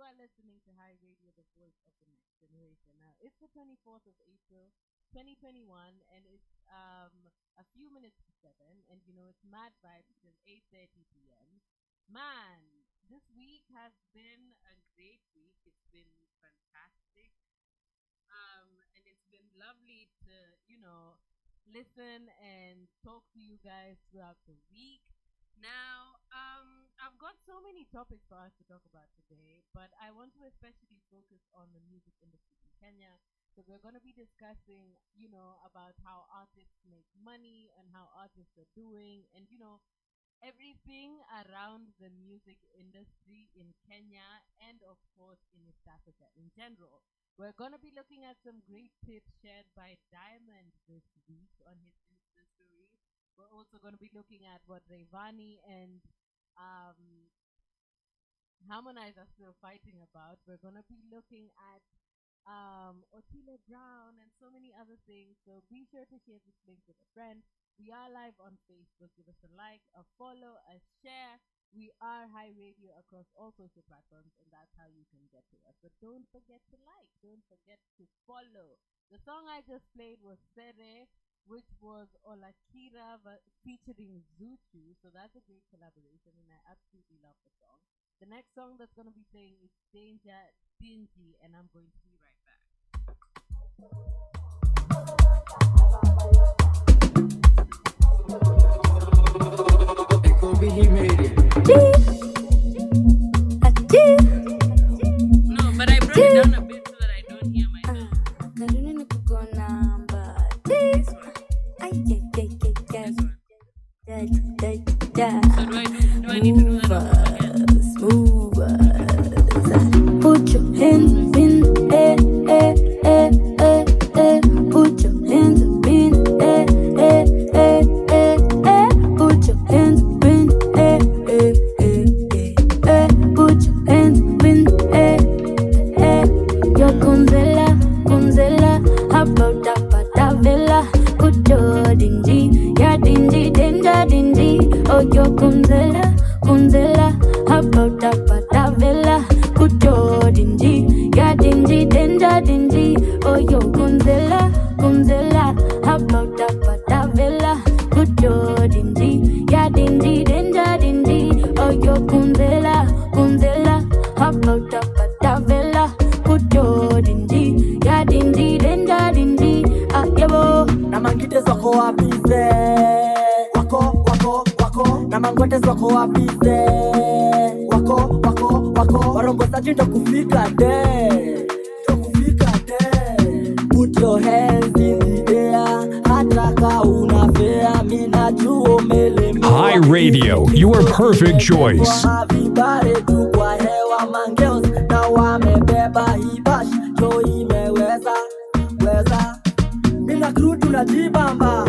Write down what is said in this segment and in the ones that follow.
are listening to High Radio, the voice of the next generation. Now, it's the 24th of April, 2021, and it's a few minutes to 7, and it's Mad Vibes till 8:30 p.m. Man, this week has been a great week. It's been fantastic. And it's been lovely to, listen and talk to you guys throughout the week. Now, I've got so many topics for us to talk about today, but I want to especially focus on the music industry in Kenya. So we're going to be discussing, about how artists make money and how artists are doing and, everything around the music industry in Kenya and, of course, in East Africa in general. We're going to be looking at some great tips shared by Diamond this week on his Insta story. We're also going to be looking at what Rayvani and Harmonize are still fighting about. We're going to be looking at Otile Brown and so many other things. So be sure to share this link with a friend. We are live on Facebook. Give us a like, a follow, a share. We are High Radio across all social platforms, and that's how you can get to us. But don't forget to like. Don't forget to follow. The song I just played was Sere, which was Olakira featuring Zuchu. So that's a great collaboration, and I absolutely love the song. The next song that's going to be playing is Danger Dingy, and I'm going to be right back. He made it. No, but I brought it down a bit so that I don't hear myself. So do I need to do that? Put your hands in air, air, air, air, air. Put your hands in air, air, air, air, air. Put your hands in air, air, air, air. Put your hands in air, air. Yo Gonzela, Gonzela, about that villa. Put your dingy, ya dingy, danger dingy. Oh yo Gonzela, Gonzela, about that villa. Put your dingy, ya dingy, danger dingy. Oh yo Gonzela, Gonzela, about that villa. Put your dingy, ya dingy, danger dingy. Oh yo Gonzela, Gonzela, about that villa. Put your dingy, ya dingy, danger dingy. Ah yebo, Na mangite zako wapize. Wako, wako, wako. Na mangote zako wapize. Wako, wako, wako. Warongo saji ndo kufika de. Put your hands in the air. Hata ka unafea mina juo mele. High Radio, your perfect choice. Vibare tu kwa hewa mangeos. Na wamebeba hibash. Jo imeweza, weza. Mina crew tunajibamba.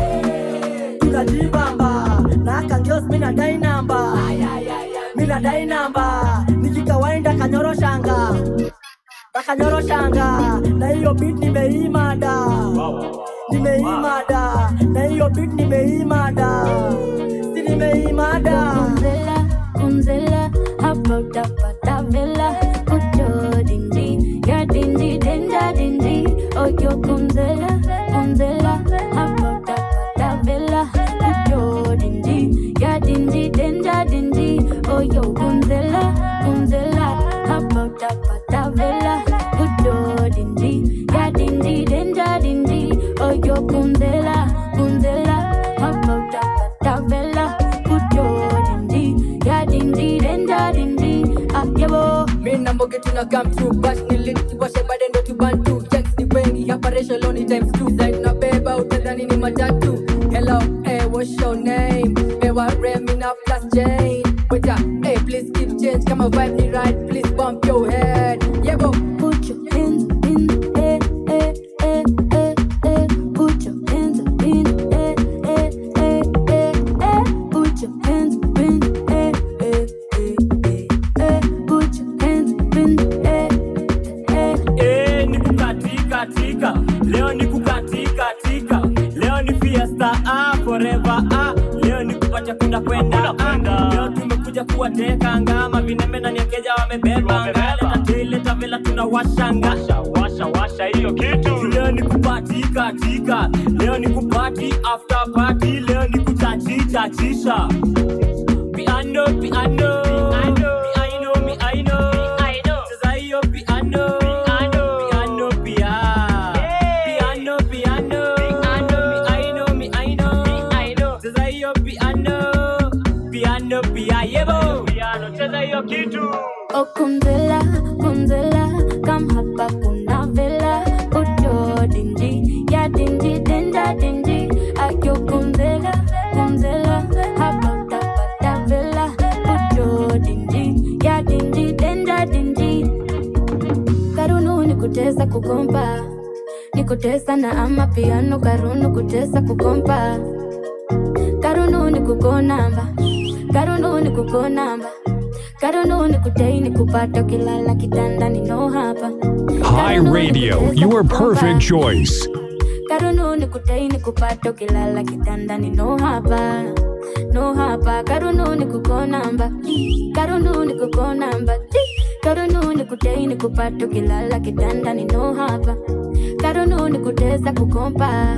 Tunajibamba. Na kangeos mina dai namba. Mina dai namba. Nikikawaida kanyoro shanga. Kanyoro shanga. Na hiyo beat nimeimada. Nimeimada. Na hiyo beat nimeimada. Si nimeimada. Gonzela, Gonzela, about that villa. Put your dingy, ya dingy, danger dingy. Oh yo Gonzela, Gonzela, about that villa. Put your dingy, ya dingy, danger dingy. Oh yo Gonzela, Gonzela, about that villa. Put your dingy, ya dingy, danger dingy. Oh yo Gonzela, Gonzela, about that villa. Put your dingy, ya dingy, danger dingy. Ah yebo. Mina mboge tuna come through bash niliti washe bade ndo tubantu Janks ni wengi hapa ratio lonely times 2 Zaid na beba utadhani ni matatu. Hello, hey, what's your name? Bewa Remina plus Jane. Wait ya, hey, please keep change. Kama vibe ni right, please bump your head. Yeah, bo. Put your hands in air, air, air, air, air. Put your hands in air, air, air, air, air. Put your hands in air, air, air, air, air. Put your hands in air, air. Ni kukatika tika, leo ni kukatika tika, leo ni fiesta forever leo ni kupata kwenda leo tumekuja kuwateka ngama vinembe na nyakeja wamebeba ngale na tele tunawashanga. Washa hiyo kitu. Leo ni kupati katika, leo ni kupati after party, leo ni kuchachisha. Piano I know. Cheza hiyo piano. Piano. I know. Cheza hiyo piano. Yebo. Piano, cheza hiyo kitu. Oh kunzela, kam hapa kuna vela. Ujo dinji, ya dinji, denda dinji. Ayo kunzela, hapa utapata vela. Ujo dinji, ya dinji, denda dinji. Karunu nikutesa kukompa, nikutesa na ama piano. Karunu kutesa kukompa, karunu nikukonamba, karunu nikukonamba. Karunu nikutei nikupata kilala kitandani no hapa. Hi Radio, your perfect choice. Karunu nikutei nikupata kilala kitandani no hapa. Karunu nikukonamba, karunu nikukonamba. Karunu nikutei nikupata kilala kitandani no hapa. Karunu nikutesa kukompa,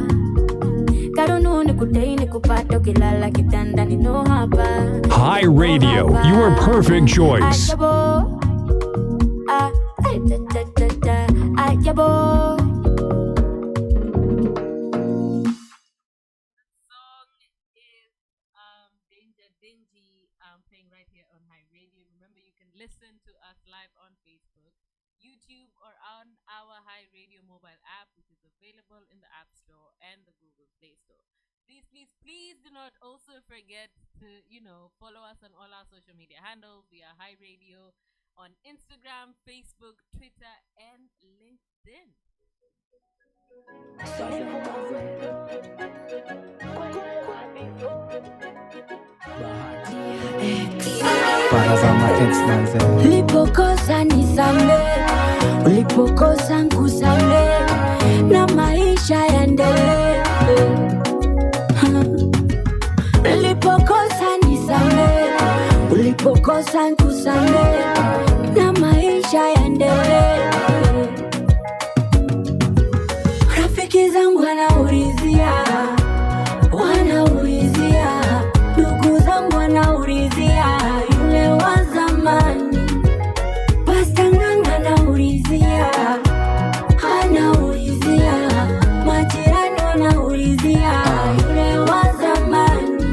karunu nikutei nikupata kilala kitandani no hapa. Hi Radio, your perfect choice. Ayabo. Danger Dingy playing right here on Hi Radio. Remember, you can listen to us live on Facebook, YouTube, or on our Hi Radio mobile app, which is available in the App Store and the Google Play Store. Please do not also forget to, follow us on all our social media handles. We are Hi Radio on Instagram, Facebook, Twitter, and LinkedIn. Ulipokosa nisame, ulipokosa nkusame, na maisha yaendelee. Ulipokosa nisame, ulipokosa nkusame, na maisha yaendelee. Rafiki zangu wanaulizia, ndugu zangu wanaulizia, yule wa zamani. Pasta Nganga anaulizia, majirani wanaulizia, yule wa zamani.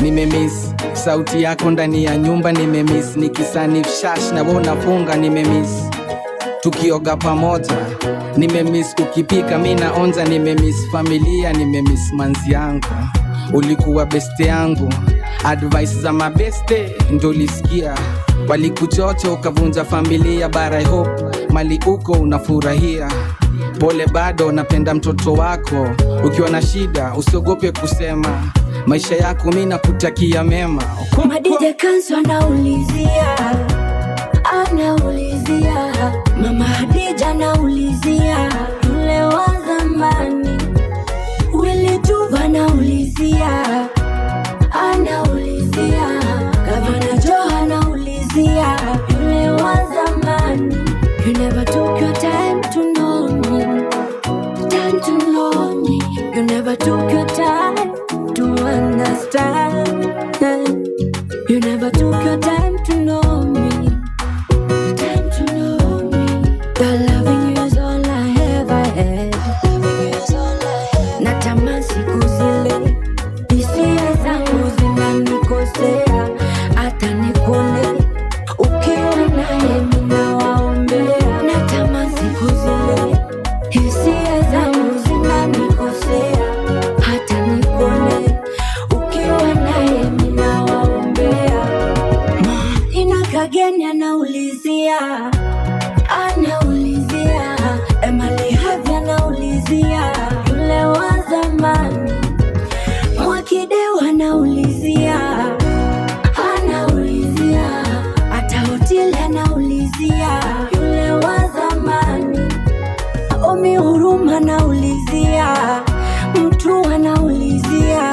Nimemiss sauti yako ndani ya nyumba, nimemiss nikisanif shash na wewe unafunga, nimemiss tukioga pamoja, nimemiss ukipika mimi naonja, nimemiss familia, nimemiss manzi yangu. Ulikuwa beste yangu, advice za mabeste ndo ulisikia, walikuchocho ukavunja familia, but I hope mali uko unafurahia. Pole bado napenda mtoto wako, ukiwa na shida usiogope kusema, maisha yako mimi nakutakia mema. Madide Kanso anaulizia, Mama Hadija anaulizia, yule wa zamani. Willy Tuva anaulizia, Gavana Joe anaulizia, yule wa zamani. You never took your time to know me, You never took your time to understand. You never took your time to know me. The loving you is all I ever had. Natamani siku zile, hisia zangu zinanikosea, hata nikone ukiwa naye ninawaombea. Natamani siku zile, hisia zangu zinanikosea, hata nikone ukiwa naye ninawaombea. Ina kageni anaulizia, Emily Havi anaulizia, yule wa zamani. Mwakidewa anaulizia, hata Hoteli anaulizia, yule wa zamani. Omi Huruma anaulizia, Mtu anaulizia,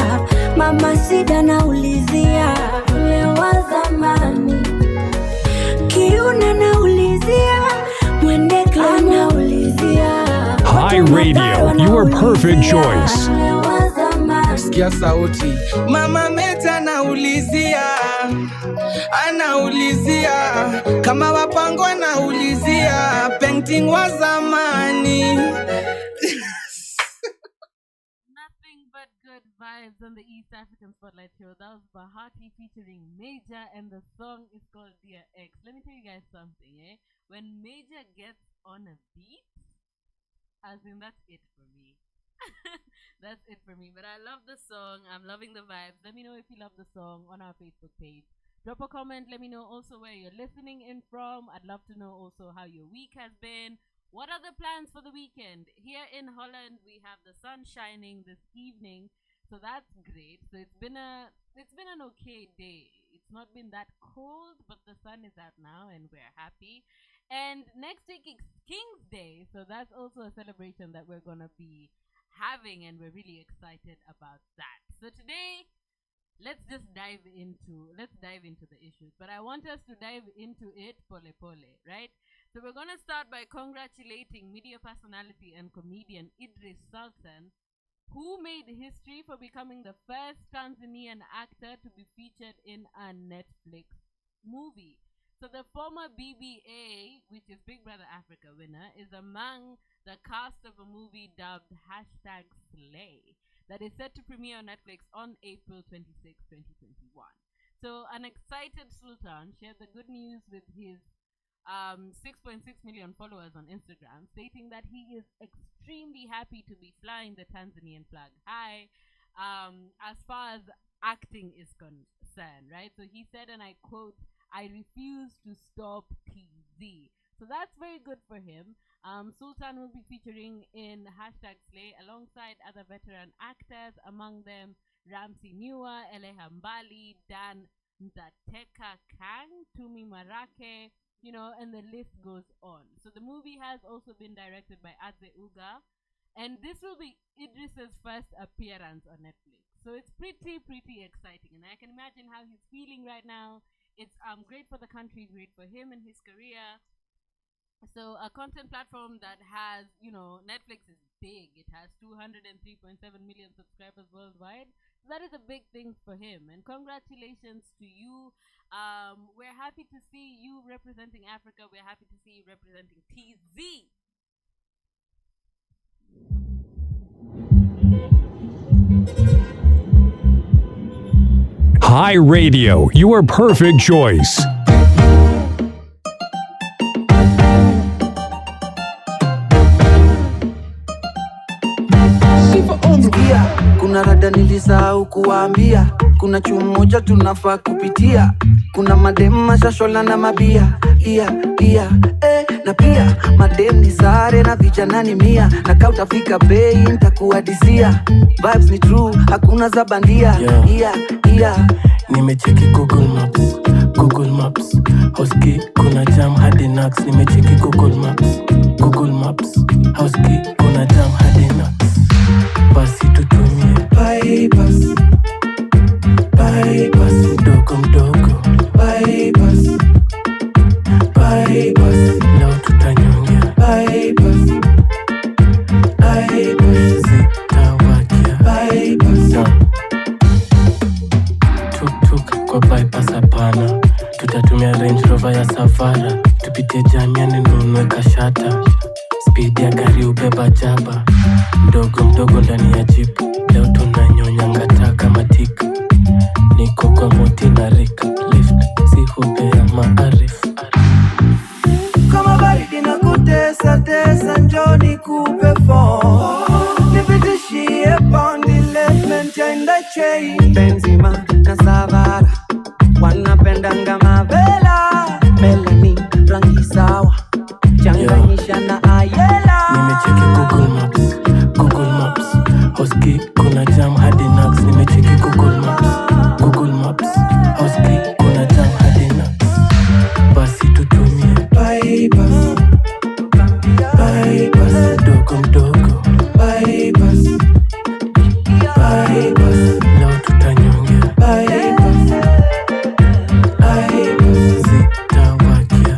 Mama Sida anaulizia, yule wa zamani. Kiuna anaulizia, Mwendeka Radio, your perfect choice. Sikia sauti. Mama Meta anaulizia kama wapango anaulizia painting wa zamani. Nothing but good vibes on the East African Spotlight Show. That was Bahati featuring Major, and the song is called Dear X. Let me tell you guys something, When Major gets on a beat, as in that's it for me. That's it for me. But I love the song. I'm loving the vibes. Let me know if you love the song on our Facebook page. Drop a comment. Let me know also where you're listening in from. I'd love to know also how your week has been. What are the plans for the weekend? Here in Holland, we have the sun shining this evening, so that's great. So it's been an okay day. It's not been that cold, but the sun is out now, and we're happy. And next week is King's Day, so that's also a celebration that we're gonna be having, and we're really excited about that. So today, let's dive into the issues. But I want us to dive into it pole pole, right? So we're gonna start by congratulating media personality and comedian Idris Sultan, who made history for becoming the first Tanzanian actor to be featured in a Netflix movie. So the former BBA, which is Big Brother Africa winner, is among the cast of a movie dubbed #Slay that is set to premiere on Netflix on April 26, 2021. So an excited Sultan shared the good news with his 6.6 million followers on Instagram, stating that he is extremely happy to be flying the Tanzanian flag high as far as acting is concerned, right? So he said, and I quote, "I refuse to stop TZ." So that's very good for him. Sultan will be featuring in #Slay alongside other veteran actors, among them Ramsey Newer, Elehambali, Dan Ntateka Kang, Tumi Marake, and the list goes on. So the movie has also been directed by Adze Uga, and this will be Idris's first appearance on Netflix. So it's pretty exciting, and I can imagine how he's feeling right now. It's great for the country, great for him and his career. So a content platform that has, Netflix is big. It has 203.7 million subscribers worldwide. So that is a big thing for him. And congratulations to you. We're happy to see you representing Africa. We're happy to see you representing TZ. HiRadio, your perfect choice. Kuna rada nilisahau kuambia, kuna chuo moja tunafaa kupitia, kuna madem mashashola na mabia, na pia madem ni sare na vijana ni mia, na kaa utafika bei nitakuadisia, vibes ni true hakuna za bandia, Nimecheki Google Maps, Houski kuna jam hadi Nax. Nimecheki Google Maps, Houski kuna jam hadi Nax. Basi tutumie bypass mdogo mdogo, bypass leo tutanyongea, zitawakia tuk kwa bypass hapana, tutatumia Range Rover ya Savara, tupitie jamiani nunue kashata, speed ya gari ubeba jaba, mdogo ndani ya jeep, leo tunanyonya ngata kama tika, niko kwa moti na Rick lift, si hubea maarifu. Kama baridi na kutesa njoni kupe phone, nipitishie pondi left ya inda chain, Benzima na Savara wanapendanga mavela, melani rangi sawa changanyisha na ayela. Nimecheki Google Maps, Houski kuna jam hadi Nax. Nimecheki Google Maps, Houski kuna jam hadi Nax. Basi tutumie bypass mdogo mdogo, bypass leo tutanyongea, zitawakia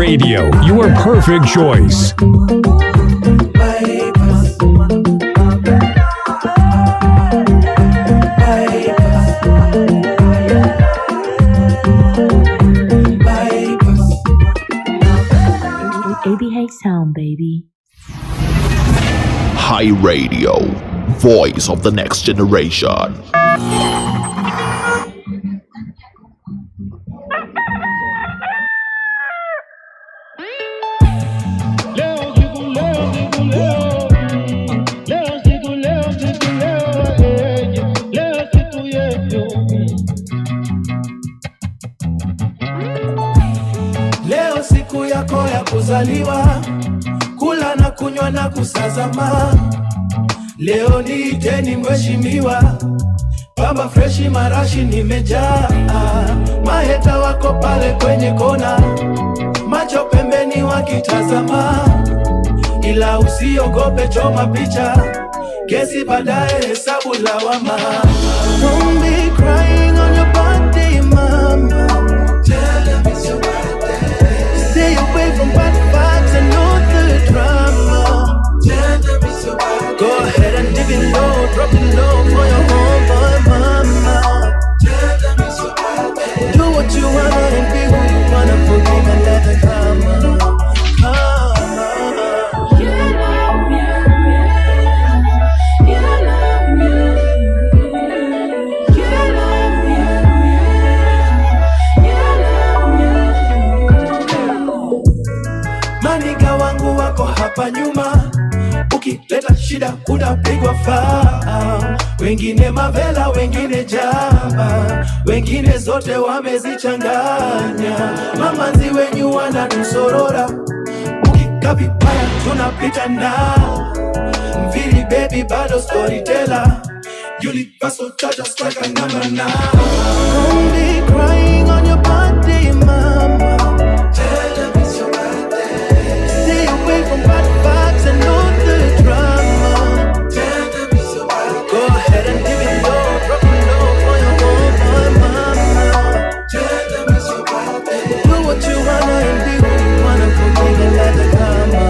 Radio, your perfect choice. ABA sound, baby. Hi Radio, voice of the next generation. Leo siku yako ya kuzaliwa, kula na kunywa na kusazama. Leo niiteni mheshimiwa, baba freshi marashi nimejaa. Maheta wako pale kwenye kona, macho pembeni wakitazama. Ila usiogope, choma picha, kesi baadaye hesabu lawama. Don't be crying on your birthday, mama. Tell them it's your birthday. Stay away from bad vibes and all the drama. Tell them it's your birthday. Go ahead and dip it low, drop it low for your homeboy mama. Tell them it's your birthday. Do what you wanna and be who you wanna, forgive and let the karma. Maniga wangu wako hapa nyuma, ukileta shida utapigwa faa. Wengine mavela, wengine jamba, wengine zote wamezichanganya. Mamanzi wenyu wanatusorora, ukikapipaya tunapita nao. Mvili baby bado storyteller, universal charger striker number 9. Don't be crying on your birthday, mama. Tell them it's your birthday. Stay away from bad vibes and all the drama. Tell them it's your birthday. Go ahead and give it low, drop it low for your homeboy mama. Tell them it's your birthday. Do what you wanna and be who you wanna, forgive and let the karma.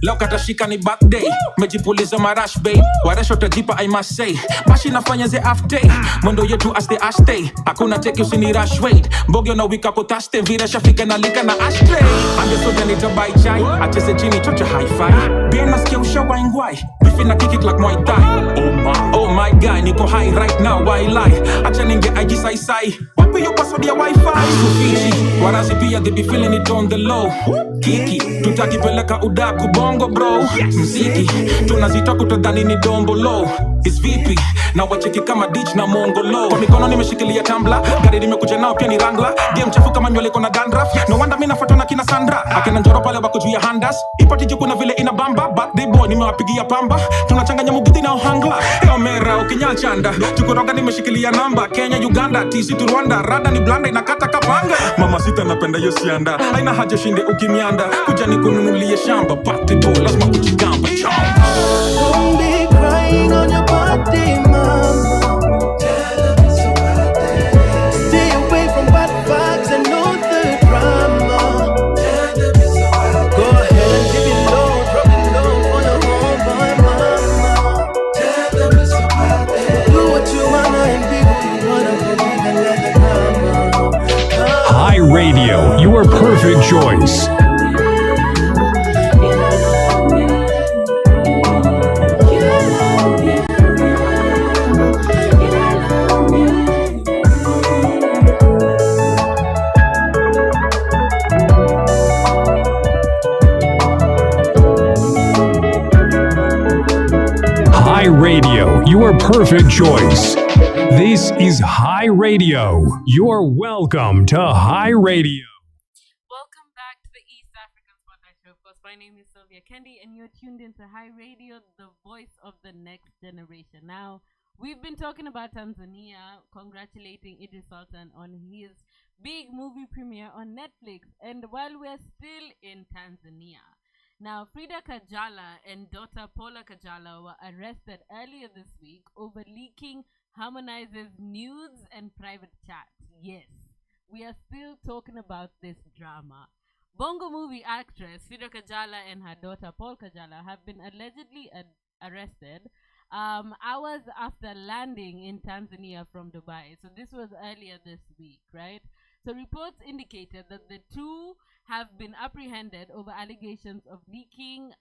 Leo katashika ni back day, mejipuliza marash babe, waresho tajipa I must say, bashi nafanya ze half day, mwendo yetu as the ash day, hakuna teki usini rush wait, mbogyo na wika kutaste, vira shafika na lika na ashtray, ambe soja nitabai chai, achese chini chocha hi-fi, bien nasikia ushawa ingwai, bifi na kick it like Muay Thai, oh my guy, niko high right now, why lie, acha ninge IG sai sai, wapi yo password ya wifi, Sufichi, warazi pia they be feeling it on the low, Kiki, tutakipeleka udaku bongo bro, mziki, tunazita kutodhani ni dombo low, is vipi, na wacheki kama ditch na mongolo, kwa mikono nimeshikilia tambla, gari nimekuja nao pia ni rangla, game chafu kama nywele kona dandruff, no wonder mina fatona kina Sandra, akina njoro pale wako juu ya handas, ipati juku na vile ina bamba, birthday boy nimewapigia pamba, tunachanganya mugiti na ohangla, eo mera ukinyal chanda, tukuroga nimeshikilia namba, Kenya, Uganda, TC to Rwanda, rada ni blanda inakata kapanga, mama sita napenda yosianda, haina haja shinde ukimianda, kuja ni kununulie shamba, party boy lazima kujigamba chamba. Don't be crying on your birthday, mama. Tell them it's your birthday. Stay away from bad vibes and all the drama. Tell them it's your birthday. Go ahead and dip it low, drop it low for your homeboy mama. Tell them it's your birthday. Do what you wanna and be who you wanna, forgive and let the karma. Hi Radio, your perfect choice. Hi Radio, your perfect choice. This is Hi Radio. You're welcome to Hi Radio. Welcome back to the East African Spotlight Show. Of course, my name is Sylvia Kendy, and you're tuned into Hi Radio, the voice of the next generation. Now, we've been talking about Tanzania, congratulating Idris Sultan on his big movie premiere on Netflix. And while we're still in Tanzania, now Frida Kajala and daughter Paula Kajala were arrested earlier this week over leaking Harmonize's nudes and private chats. Yes, we are still talking about this drama. Bongo movie actress Frida Kajala and her daughter Paul Kajala have been allegedly arrested hours after landing in Tanzania from Dubai. So this was earlier this week, right? So reports indicated that the two have been apprehended over allegations of leaking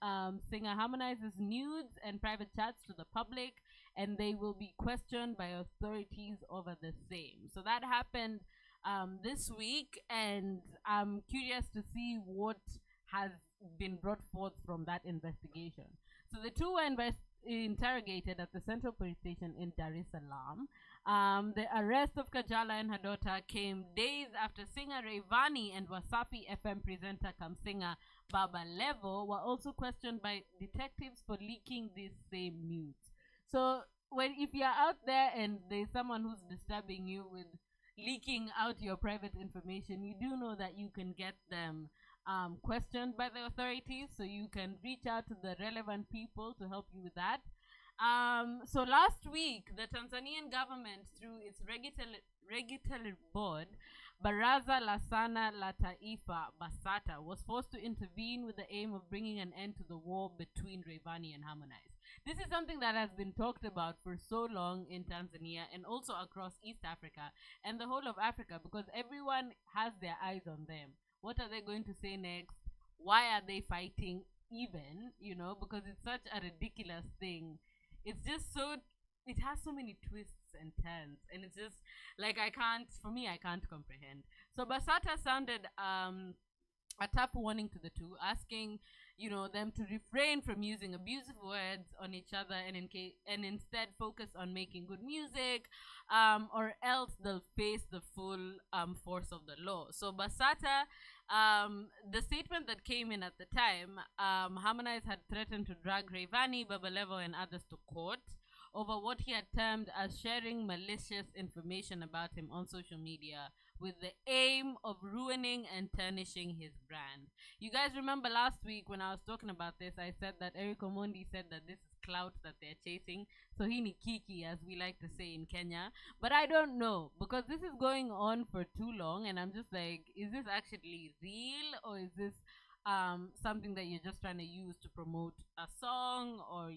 singer Harmonize's nudes and private chats to the public, and they will be questioned by authorities over the same. So that happened this week, and I'm curious to see what has been brought forth from that investigation. So the two were interrogated at the Central Police Station in Dar es Salaam. The arrest of Kajala and her daughter came days after singer Rayvanny and Wasafi FM presenter cum singer Baba Levo were also questioned by detectives for leaking these same nudes. So if you're out there and there's someone who's disturbing you with leaking out your private information, you do know that you can get them questioned by the authorities, so you can reach out to the relevant people to help you with that. So last week, the Tanzanian government, through its regulatory board, Baraza la Sana la Taifa, BASATA, was forced to intervene with the aim of bringing an end to the war between Rayvanny and Harmonize. This is something that has been talked about for so long in Tanzania and also across East Africa and the whole of Africa, because everyone has their eyes on them. What are they going to say next? Why are they fighting even? Because it's such a ridiculous thing. It's just so, it has so many twists and turns, and it's just like I can't comprehend. So Basata sounded a tough warning to the two, asking them to refrain from using abusive words on each other and instead focus on making good music, or else they'll face the full force of the law. So Basata, the statement that came in at the time, Harmonize had threatened to drag Rayvanny, Baba Levo, and others to court over what he had termed as sharing malicious information about him on social media with the aim of ruining and tarnishing his brand. You guys remember last week when I was talking about this, I said that Eric Omondi said that this is clout that they're chasing. So he ni kiki, as we like to say in Kenya. But I don't know, because this is going on for too long, and I'm just like, is this actually real, or is this something that you're just trying to use to promote a song, or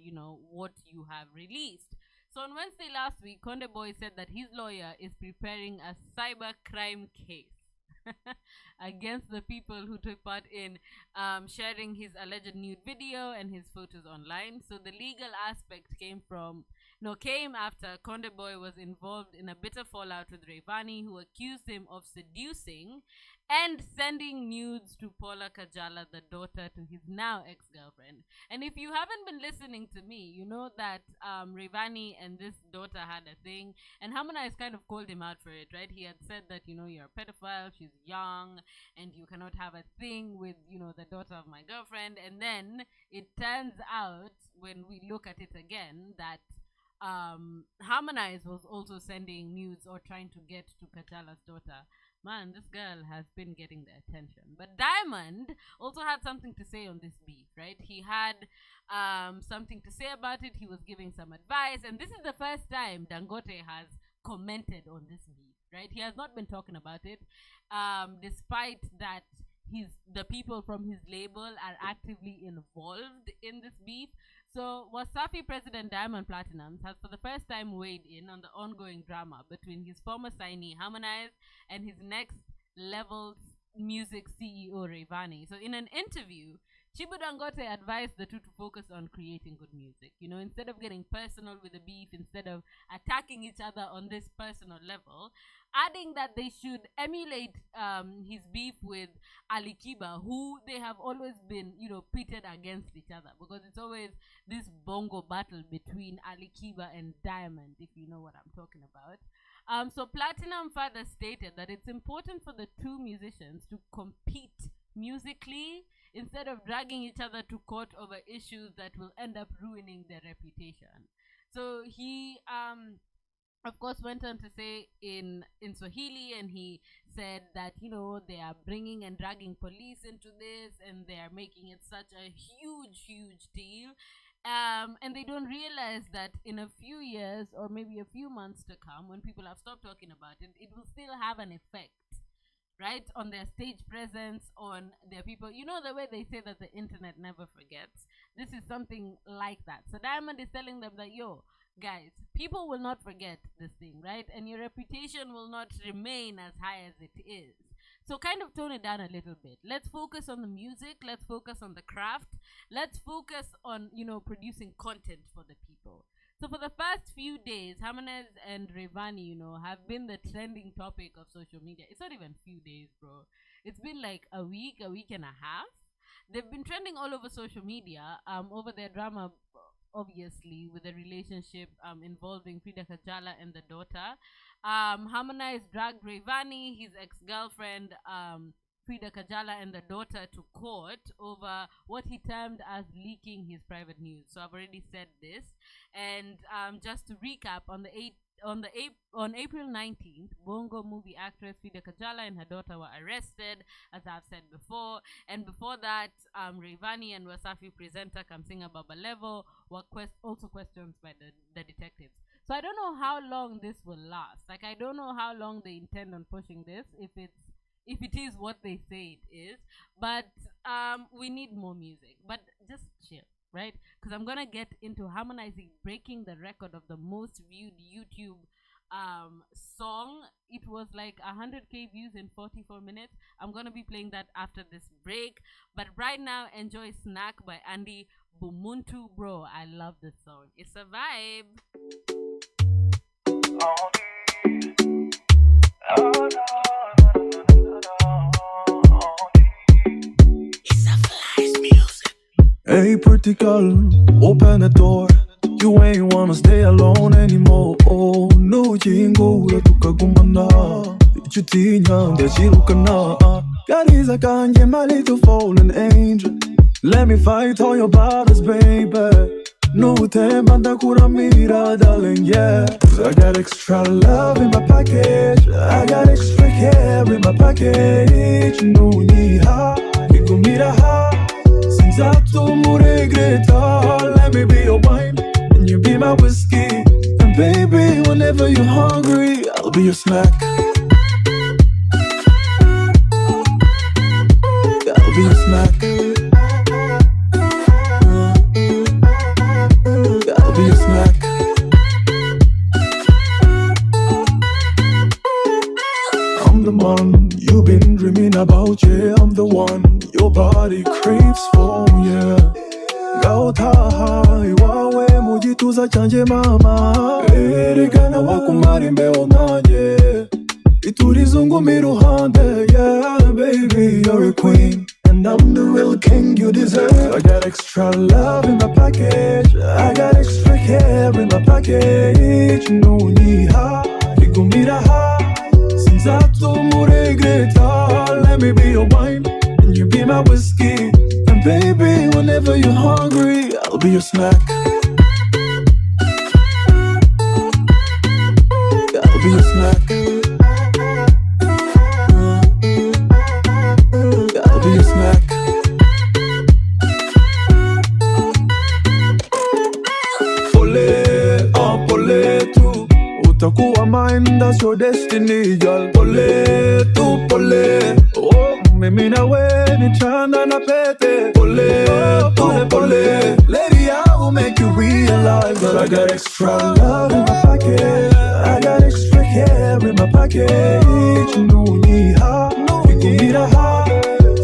what you have released? So on Wednesday last week, Konde Boy said that his lawyer is preparing a cyber crime case against the people who took part in sharing his alleged nude video and his photos online. So the legal aspect came after Konde Boy was involved in a bitter fallout with Rayvanny, who accused him of seducing and sending nudes to Paula Kajala, the daughter to his now ex-girlfriend. And if you haven't been listening to me, you know that Rayvanny and this daughter had a thing, and Harmonize kind of called him out for it, right? He had said that, you're a pedophile, she's young, and you cannot have a thing with, the daughter of my girlfriend. And then it turns out, when we look at it again, that Harmonize was also sending nudes or trying to get to Kajala's daughter. Man, this girl has been getting the attention. But Diamond also had something to say on this beef, right? He had something to say about it. He was giving some advice, and this is the first time Dangote has commented on this beef, right? He has not been talking about it, despite that the people from his label are actively involved in this beef. So Wasafi president Diamond Platnumz has for the first time weighed in on the ongoing drama between his former signee Harmonize and his next level music CEO Rayvanny. So in an interview, Chibu Dangote advised the two to focus on creating good music. Instead of getting personal with the beef, instead of attacking each other on this personal level, adding that they should emulate his beef with Ali Kiba, who they have always been, pitted against each other, because it's always this bongo battle between Ali Kiba and Diamond, if you know what I'm talking about. So Platinum further stated that it's important for the two musicians to compete musically instead of dragging each other to court over issues that will end up ruining their reputation. So he of course, went on to say in Swahili, and he said that they are bringing and dragging police into this, and they are making it such a huge deal, and they don't realize that in a few years or maybe a few months to come, when people have stopped talking about it, it will still have an effect, right, on their stage presence, on their people. You know the way they say that the internet never forgets? This is something like that. So Diamond is telling them that, yo, guys, people will not forget this thing, right? And your reputation will not remain as high as it is. So kind of tone it down a little bit. Let's focus on the music. Let's focus on the craft. Let's focus on, producing content for the people. So for the past few days, Harmonize and Rayvanny, have been the trending topic of social media. It's not even few days, bro. It's been like a week and a half. They've been trending all over social media over their drama, obviously, with the relationship involving Frida Kajala and the daughter. Harmonize dragged Rayvanny, his ex-girlfriend, Frida Kajala, and the daughter to court over what he termed as leaking his private news. So I've already said this, and just to recap, on April 19th, Bongo movie actress Frida Kajala and her daughter were arrested, as I've said before. And before that, Rayvanny and Wasafi presenter Kamsinga Babalevo were also questioned by the detectives. So I don't know how long this will last. Like, I don't know how long they intend on pushing this, if it is what they say it is. But we need more music. But just chill, right? Because I'm gonna get into Harmonizing breaking the record of the most viewed YouTube song. It was like 100k views in 44 minutes. I'm gonna be playing that after this break. But right now, enjoy Snack by Andy Bumuntu. Bro, I love this song. It's a vibe. Hey, pretty girl, open the door. You ain't wanna stay alone anymore. Oh, no, jingo, tukagumana. Chutinya, deshirukana. Gariza kanje, my little fallen angel. Let me fight all your battles, baby. No te manda cura mira, darling, yeah. 'Cause I got extra love in my package. I got extra care in my package. No need ha, mira ha. Since I told me regreta, let me be your wine and you be my whiskey. And baby, whenever you're hungry, I'll be your snack. I'll be your snack. I'll be your snack. I'm the one you've been dreaming about, yeah. I'm the one your body craves for, yeah. Gautaha, iwawe mujituza chanje mama. Erigana wakumari mbeo nanye. Iturizungu miruhande, yeah. Baby, you're a queen. And I'm the real king you deserve. I got extra love in my package. I got extra care in my package. No need ha, igumira ha. Since I told me regreta, let me be your wine and you be my whiskey. And baby, whenever you're hungry, I'll be your snack. I'll be your snack. I'll be your snack. Pole, oh pole tu. Utakuwa mine, that's your destiny, girl. Pole tu pole. Oh, mimi na we ni chanda na pete. Pole tu pole. Lady, I will make you realize that I got extra love in my package. I got extra care in my package. No need ha, you need a ha.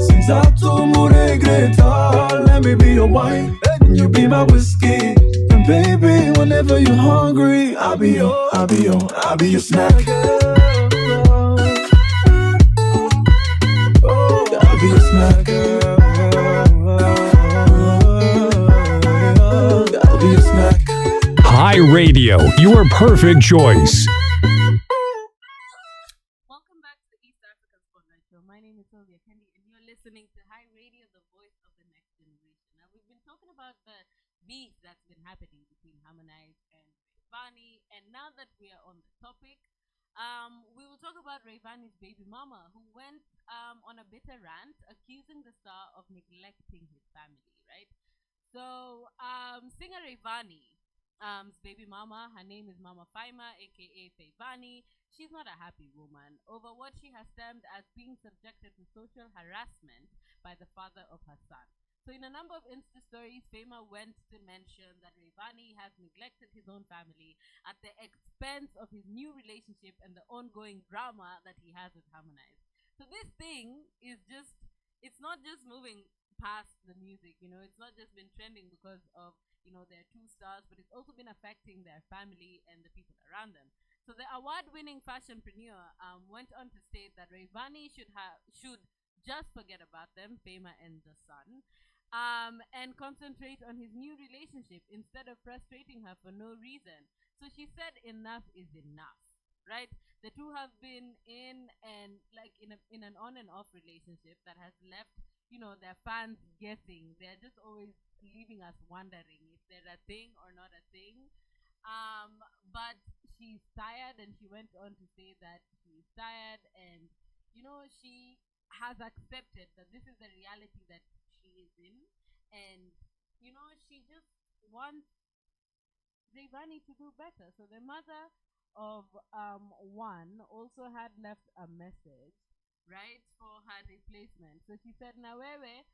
Since I told me regreta, let me be your wine and you be my whiskey. And baby, whenever you're hungry, I'll be your snack. I'll be your snack. I'll be your snack. Hi Radio, your perfect choice. Welcome back to the East African Spotlight Show. My name is Sylvia Kendy, and you're listening to Hi Radio, the voice of the next generation. Now, we've been talking about the beef that's been happening between Harmonize and Rayvani. And now that we are on the topic, we will talk about Rayvani's baby mama, who went on a bitter rant accusing the star of neglecting his family, right? So, singer Rayvani, baby mama, her name is Mama Faima, aka Faivani. She's not a happy woman over what she has termed as being subjected to social harassment by the father of her son. So in a number of Insta stories, Faima went to mention that Rayvani has neglected his own family at the expense of his new relationship and the ongoing drama that he has with Harmonize. So this thing is just, it's not just moving past the music, it's not just been trending because of, their two stars, but it's also been affecting their family and the people around them. So the award-winning fashionpreneur went on to state that Rayvani should just forget about them, Faima and the son, and concentrate on his new relationship instead of frustrating her for no reason. So she said enough is enough, right? The two have been in an on and off relationship that has left, their fans guessing. They're just always leaving us wondering if they're a thing or not a thing. But she's tired, and she went on to say that she's tired, and she has accepted that this is the reality that she is in, and she just wants Rayvani to do better. So the mother of one also had left a message, right, for her replacement. So she said, na wewe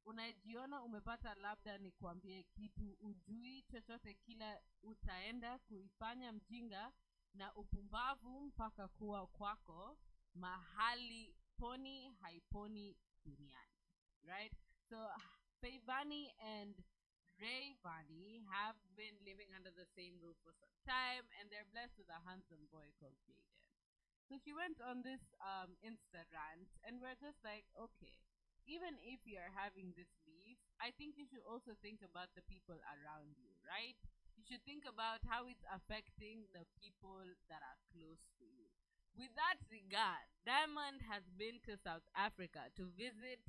unajiona umepata, labda nikwambie kitu, ujui chochote kila utaenda kuifanya mjinga na upumbavu mpaka kuwa kwako, mahali poni haiponi duniani, right? So Faivani and Rayvani have been living under the same roof for some time, and they're blessed with a handsome boy called Jaden. So she went on this Insta rant, and we're just like, okay, even if you're having this beef, I think you should also think about the people around you, right? You should think about how it's affecting the people that are close to you. With that regard, Diamond has been to South Africa to visit,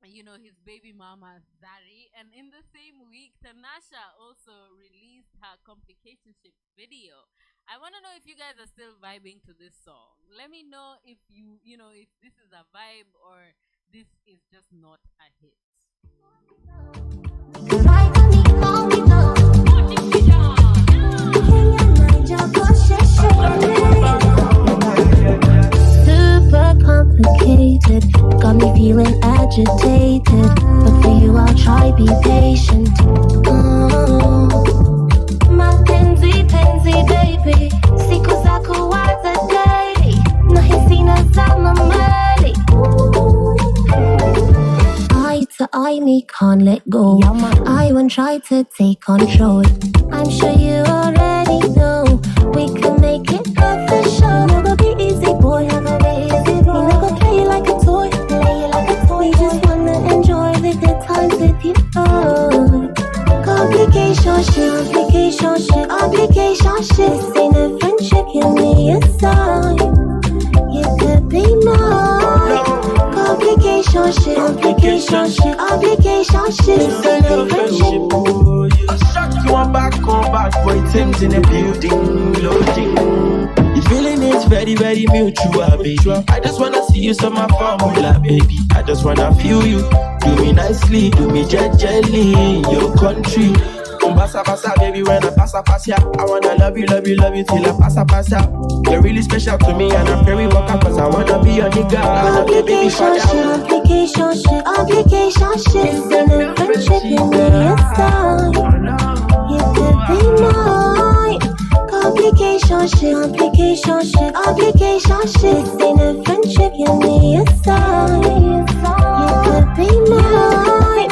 his baby mama, Zari. And in the same week, Tanasha also released her complicationship video. I want to know if you guys are still vibing to this song. Let me know if if this is a vibe or this is just not a hit. Super complicated, got me feeling agitated, but for you I'll try be patient. Mapenzi baby, siku za kuwaza daily, nahisi nazama mali. Eye to eye, me can't let go. I won't try to take control. I'm sure you already know we can make it official. Never be easy, boy. Never be easy, boy. We never play you like a toy, play you like a toy. We just wanna enjoy the good times with you. Oh, complication shit, obligation shit. This ain't a friendship, give me a sign. You could be mine. Complication shit, obligation shit. This ain't a friendship. I shot you on back, boy, Tim's in the building, loading. The feeling is very, very mutual, baby. I just wanna see you, so my formula, baby. I just wanna feel you, do me nicely, do me gently in your country. Bassa, bassa, baby, when I pass ya, I wanna love you till I pass ya. You're really special to me, and I'm very welcome, cause I wanna be your nigga. Obligation shit. This ain't a friendship, give me a sign. You could be mine. Complication shit, obligation shit. This ain't a friendship, give me a sign. You could be mine.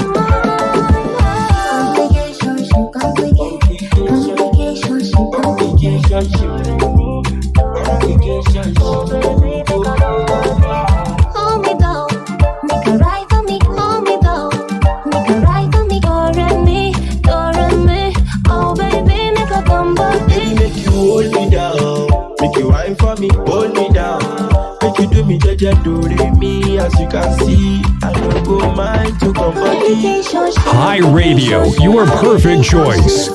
Hold me down, make a ride for me. Hold me down, make a ride for me. Dore me, oh baby, make a bumble. Baby, make you hold me down, make you wine for me, hold me down. Make you do me jaja, do me. As you can see, I don't go mind to come Hi Radio, your perfect choice.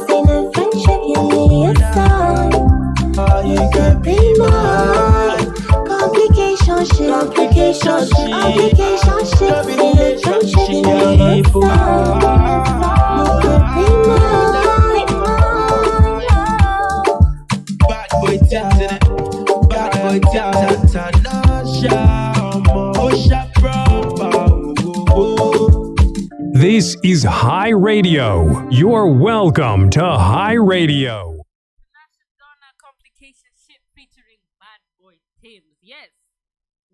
This is High Radio. You're welcome to High Radio. Complication ship featuring Bad Boy Thames. Yes,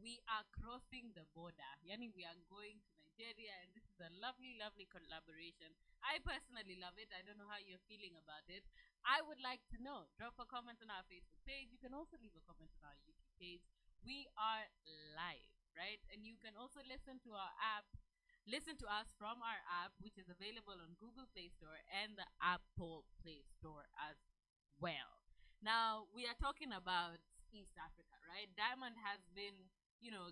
we are crossing the border. Yani, we are going to Nigeria, and this is a lovely, lovely collaboration. I personally love it. I don't know how you're feeling about it. I would like to know. Drop a comment on our Facebook page. You can also leave a comment on our YouTube page. We are live, right? And you can also listen to our app. Listen to us from our app, which is available on Google Play Store and the Apple Play Store as well. Now, we are talking about East Africa, right? Diamond has been,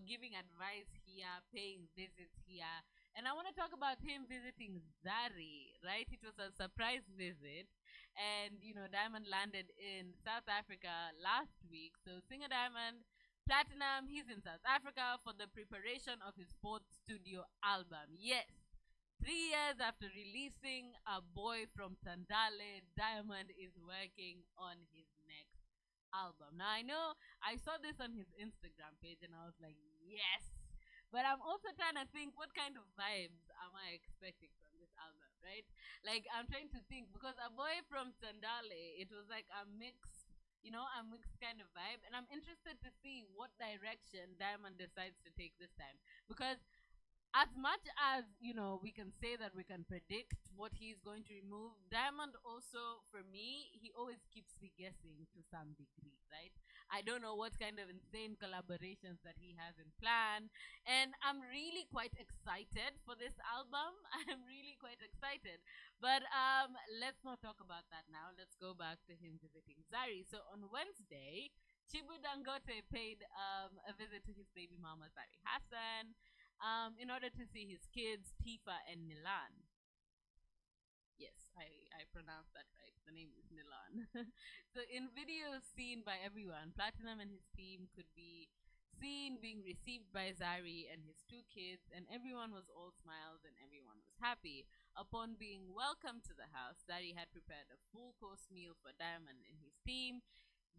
giving advice here, paying visits here. And I want to talk about him visiting Zari, right? It was a surprise visit. And, Diamond landed in South Africa last week. So, singer Diamond Platinum, he's in South Africa for the preparation of his 4th studio album. Yes, 3 years after releasing A Boy from Tandale, Diamond is working on his next album. Now, I know I saw this on his Instagram page and I was like, yes. But I'm also trying to think, what kind of vibes am I expecting from this album, right? Like, I'm trying to think, because A Boy from Tandale, it was like a mixed kind of vibe, and I'm interested to see what direction Diamond decides to take this time, because as much as we can say that we can predict what he's going to remove, Diamond also, for me, he always keeps me guessing to some degree, right? I don't know what kind of insane collaborations that he has in plan, and I'm really quite excited for this album. I'm really quite excited, but let's not talk about that now. Let's go back to him visiting Zari. So on Wednesday, Chibu Dangote paid a visit to his baby mama Zari Hassan, in order to see his kids, Tifa and Nilan. Yes, I pronounced that right. The name is Nilan. So in videos seen by everyone, Platinum and his team could be seen being received by Zari and his 2 kids, and everyone was all smiles and everyone was happy. Upon being welcomed to the house, Zari had prepared a full-course meal for Diamond and his team,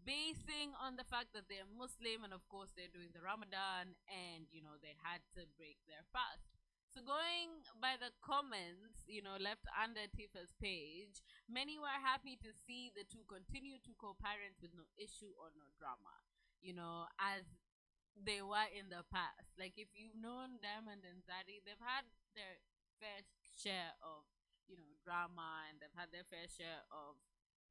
basing on the fact that they're Muslim and of course they're doing the Ramadan, and they had to break their fast. So going by the comments left under Tifa's page, many were happy to see the 2 continue to co-parent with no issue or no drama, as they were in the past. Like, if you've known Diamond and Zari, they've had their fair share of drama, and they've had their fair share of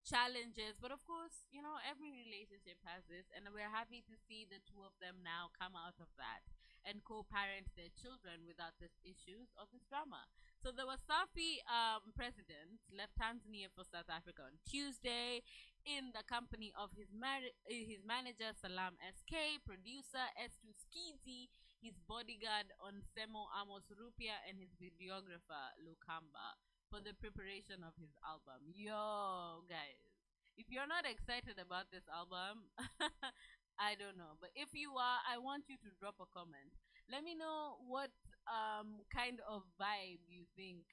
challenges, but of course every relationship has this, and we're happy to see the 2 of them now come out of that and co-parent their children without this issues or this drama. So the Wasafi president left Tanzania for South Africa on Tuesday in the company of his manager Salam SK, producer S2 Skizi, his bodyguard Onsemo Amos Rupia, and his videographer Lukamba, for the preparation of his album. Yo, guys, if you're not excited about this album, I don't know. But if you are, I want you to drop a comment. Let me know what kind of vibe you think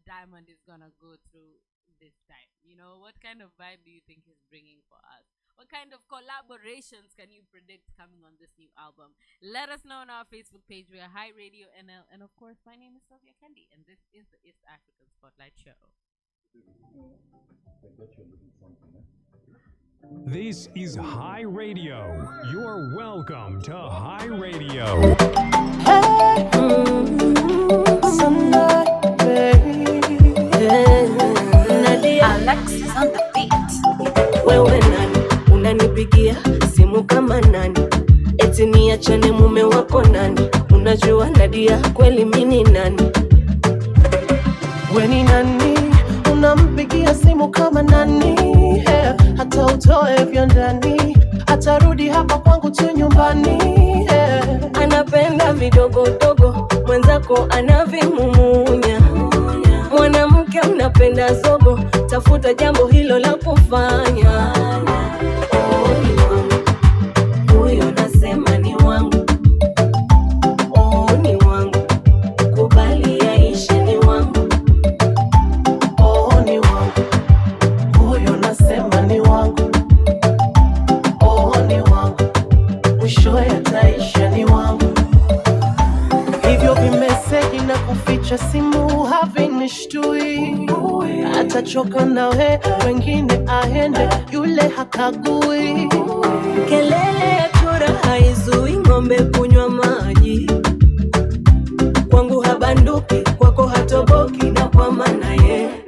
Diamond is gonna go through this time. What kind of vibe do you think he's bringing for us? What kind of collaborations can you predict coming on this new album? Let us know on our Facebook page. We are HiRadioNl, and of course, my name is Sylvia Kendy, and this is the East African Spotlight Show. This is High Radio. You're welcome to High Radio. Alex is on the beat. Wewe nani unanipigia simu kama nani? Eti niachane mume wako nani? Unajua Nadia kweli mimi nani? We ni nani unampigia simu kama nani? Hata utoe vya ndani, atarudi hapa kwangu tu nyumbani. Anapenda vidogo dogo, mwenzako anavimumunya. Mwanamke unapenda zogo, tafuta jambo hilo la kufanya. Huyo nasema ni wangu. hanishtui, atachoka nawe, wengine aende, yule hakagui. Kelele ya chura haizui ng'ombe kunywa maji. Kwangu habanduki, kwako hatoboki, na kwa maana ye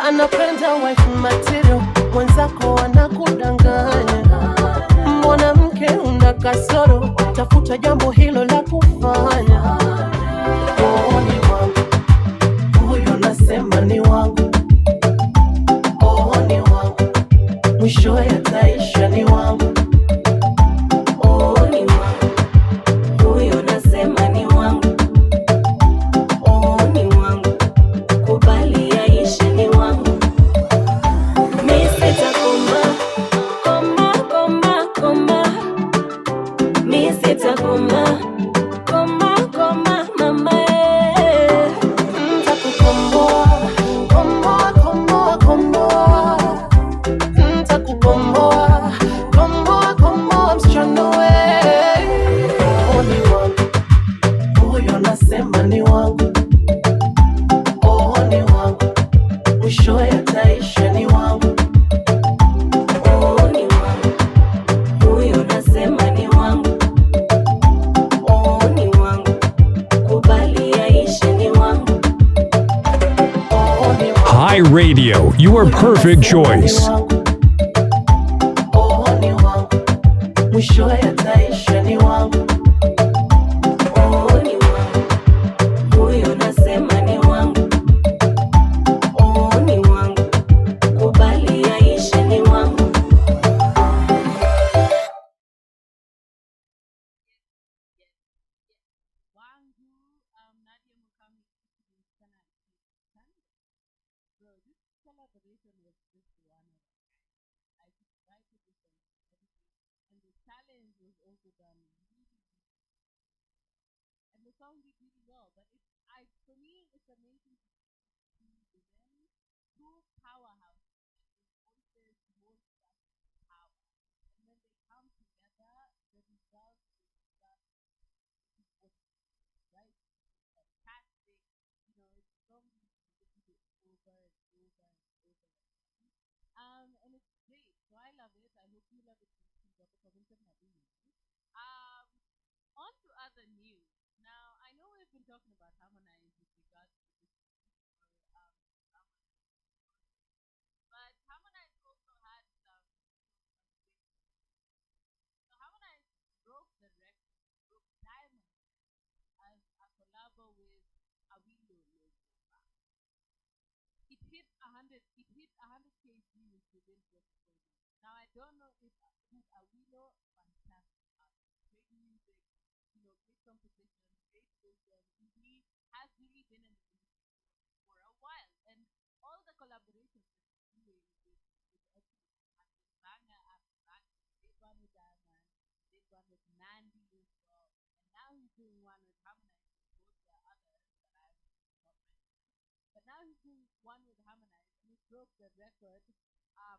anapenda wife material, mwenzako anakudanganya. Mwanamke una kasoro, tafuta jambo hilo la kufanya. Oh, ni wangu huyo, nasema ni wangu. Oh, ni wangu, mwisho yataisha, ni wangu. oh, ni wangu, huyo nasema ni wangu. Oh, ni wangu, kubali yaishe, ni wangu. Mi sitakoma, koma, koma, koma. Mi sitakoma, koma, koma, mama eh. Ntakukomboa, komboa, komboa, komboa. Ntakukomboa, komboa, komboa, msichana we. Oh, ni wangu huyo, nasema ni wangu. Oh, ni wangu, mwisho yataisha, ni wangu. Oh, ni wangu, huyo nasema ni wangu. Oh, ni wangu, kubali yaishe, ni wangu. Hi Radio, your perfect choice. Oh, ni wangu, mwisho yataisha, ni wangu. Oh, ni wangu, huyo nasema ni wangu. Oh, ni wangu, kubali yaishe, ni wangu. Wangu, Nadia Mukami featuring Sana Sunday. So this collaboration was just one of a kind. I just write it with everything. And the challenge was also done really, and the song did really well. But for me, it's amazing to see two women, two powerhouses, and their voices both such power. And when they come together, the result is just what right? It's fantastic. It's a song you can listen to over and over and over again. And it's great. So I love it. I hope you love it too. Drop a comment on my email. On to other news. Now, I know we've been talking about Harmonize with regards to this but Harmonize also had some so Harmonize broke the record, broke diamond as a collabo with Awilo Lozova. It hit 100k views within 44 minutes. Now I don't know if with Awilo, fantastic artist, great music, great composition, great vision. He has really been in the industry for a while, and all the collaborations that he's doing with everyone has been banger after banger. He did one with Diamond, he did one with Mandy as well, and now he's doing one with Harmonize. Both the others that I've not mentioned. But now he's doing one with Harmonize, and he broke the record,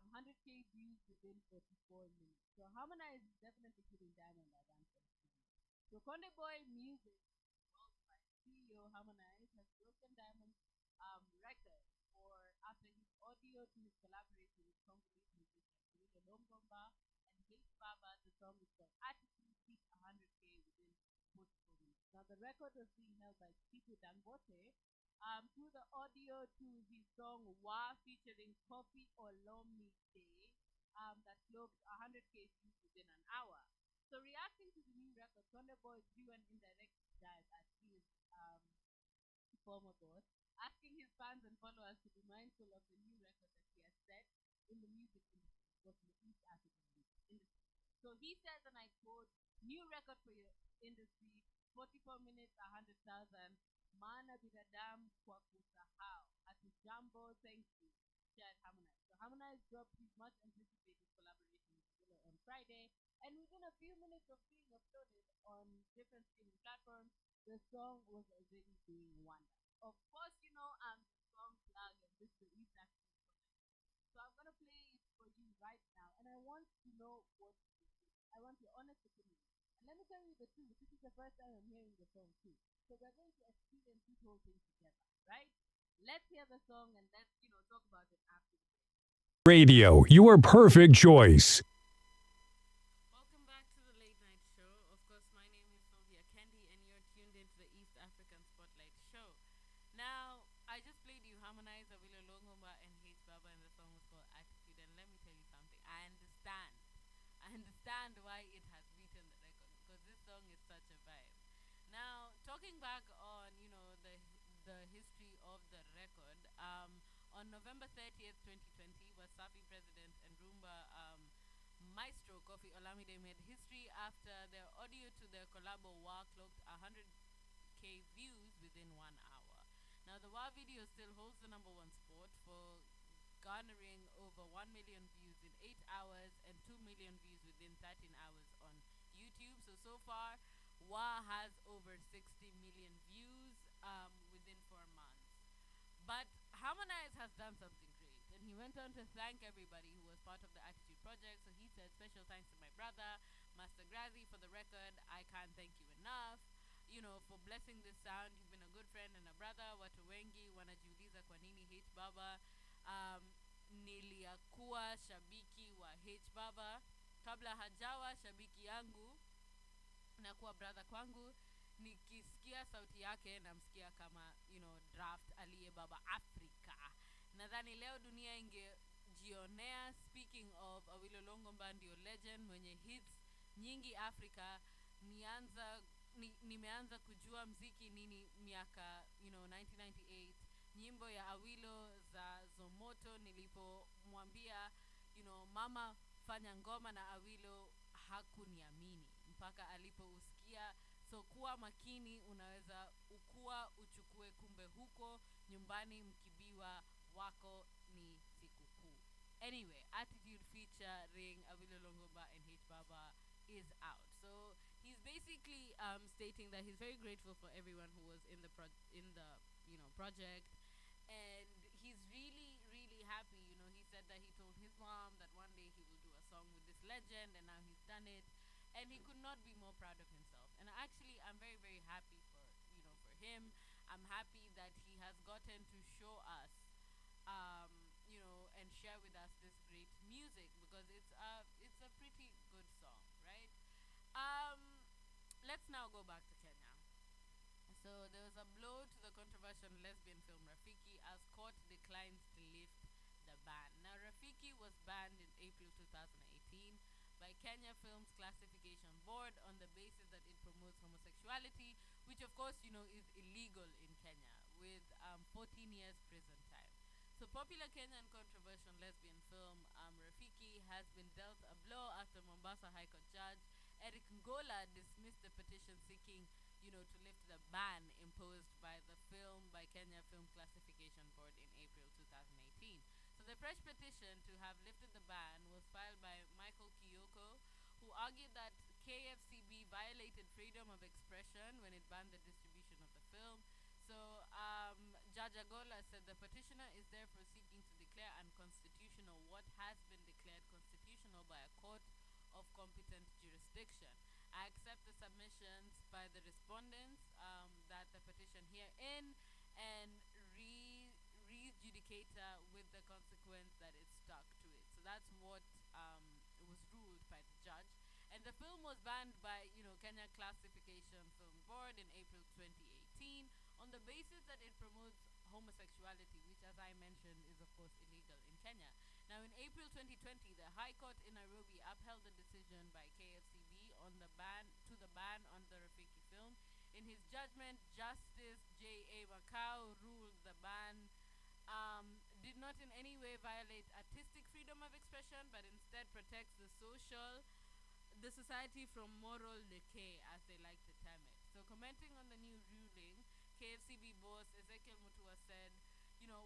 100k views within 44 minutes. So Harmonize is definitely hitting Diamond at answer. So Conde Boy Music, worldwide CEO Harmonize, has broken Diamond's record for after his audio to his collaboration with Congolese musicians Willie Longomba and H.Baba. The song is called Attitude, hit 100k within 44 minutes. Now the record was being held by Chico Dangote through the audio to his song Wa featuring Kofi Olomide that clocked 100k views within an hour. So reacting to the new record, Thunderboy threw an indirect dive at his former boss, asking his fans and followers to be mindful of the new record that he has set in the music industry, of course, in the East African music industry. So he says, and I quote, "New record for your industry, 44 minutes, 100,000. Mana binadamu kwa kusahau. Hatu jambo, thank you." Shared Harmonize. So Harmonize dropped his much anticipated collaboration with Willow on Friday, and within a few minutes of being uploaded on different streaming platforms, the song was already doing wonders. Of course, I'm the song plug and this is the East African connection. So I'm gonna play it for you right now, and I want to know what you think. I want your honest opinion. And let me tell you the truth. This is the first time I'm hearing the song too. So we're going to experience this whole thing together, right? Let's hear the song and let's, talk about it after. Radio, your perfect choice. Welcome back to the late night show. Of course, my name is Sylvia Kendy, and you're tuned into the East African Spotlight show. Now, I just played you Harmonize, Awilo Longomba, and HiRadioNl, and the song was called Attitude. And let me tell you something. I understand. I understand why it has beaten the record because this song is such a vibe. Now, talking back on the history of the record, on November 30th, 2020, Wasafi president and Rumba maestro Kofi Olamide made history after their audio to their collabo Wa clocked 100K views within 1 hour. Now, the Wa video still holds the number one spot for garnering over 1 million views in 8 hours and 2 million views within 13 hours on YouTube. So far, Wa has over 60 million views within 4 months. But Harmonize has done something great, and he went on to thank everybody who was part of the Attitude Project. So he said, special thanks to my brother, Master Grazi, for the record. I can't thank you enough, for blessing this sound. You've been a good friend and a brother. Watu wengi wanajiuliza kwa nini HiRadioNl. Niliakuwa shabiki wa HiRadioNl kabla hajawa shabiki yangu na kuwa brother kwangu. Nikisikia sauti yake namsikia kama draft aliye baba Afrika. Nadhani leo dunia ingejionea. Speaking of Awilo Longomba ndio legend mwenye hits nyingi Afrika. Nimeanza kujua mziki nini miaka 1998. Nyimbo ya Awilo za Zomoto nilipomwambia mama fanya ngoma na Awilo hakuniamini mpaka alipousikia. So kuwa makini, unaweza ukua uchukue kumbe huko nyumbani mkibiwa wako ni sikukuu. Anyway, Attitude featuring Awilo Longomba and HiRadioNl is out. So he's basically stating that he's very grateful for everyone who was in the project, and he's really really happy. He said that he told his mom that one day he will do a song with this legend, and now he's done it. And he could not be more proud of himself. And actually, I'm very, very happy for him. I'm happy that he has gotten to show us, and share with us this great music because it's a pretty good song, right? Let's now go back to Kenya. So there was a blow to the controversial lesbian film Rafiki as court declines to lift the ban. Now, Rafiki was banned in April 2018 by Kenya Films Classification Board on the basis that it promotes homosexuality, which of course, is illegal in Kenya with 14 years prison time. So popular Kenyan controversial lesbian film Rafiki has been dealt a blow after Mombasa High Court Judge Eric Ngola dismissed the petition seeking, to lift the ban imposed by the film by Kenya Film Classification Board in April 2018. So the fresh petition to have lifted the ban was filed by Michael Kiyoko, who argued that KFCB violated freedom of expression when it banned the distribution of the film. So Judge Agola said the petitioner is therefore seeking to declare unconstitutional what has been declared constitutional by a court of competent jurisdiction. I accept the submissions by the respondents that the petition herein and re-judicator with the consequence that it stuck to it. So that's what was ruled by the judge. And the film was banned by, Kenya Classification Film Board in April 2018 on the basis that it promotes homosexuality, which, as I mentioned, is of course illegal in Kenya. Now, in April 2020, the High Court in Nairobi upheld the decision by KFCB on the ban on the Rafiki film. In his judgment, Justice J.A. Makau ruled the ban did not in any way violate artistic freedom of expression, but instead protects the society from moral decay, as they like to term it. So, commenting on the new ruling, KFCB boss Ezekiel Mutua said,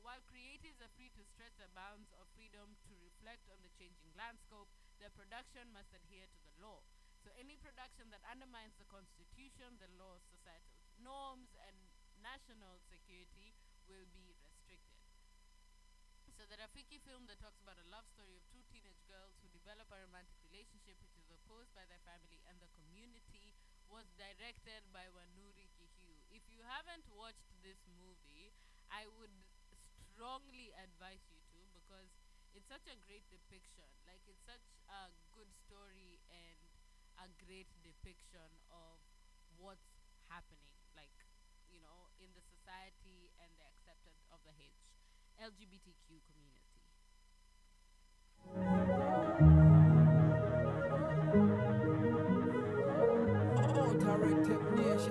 while creatives are free to stretch the bounds of freedom to reflect on the changing landscape, their production must adhere to the law. So any production that undermines the constitution, the law, societal norms, and national security will be restricted. So the Rafiki film that talks about a love story of two teenage girls who develop a romantic relationship which is opposed by their family and the community was directed by Wanuri Kihiu. If you haven't watched this movie, I would strongly advise you to, because it's such a great depiction. Like, it's such a good story and a great depiction of what's happening, like, in the society and the acceptance of the LGBTQ community.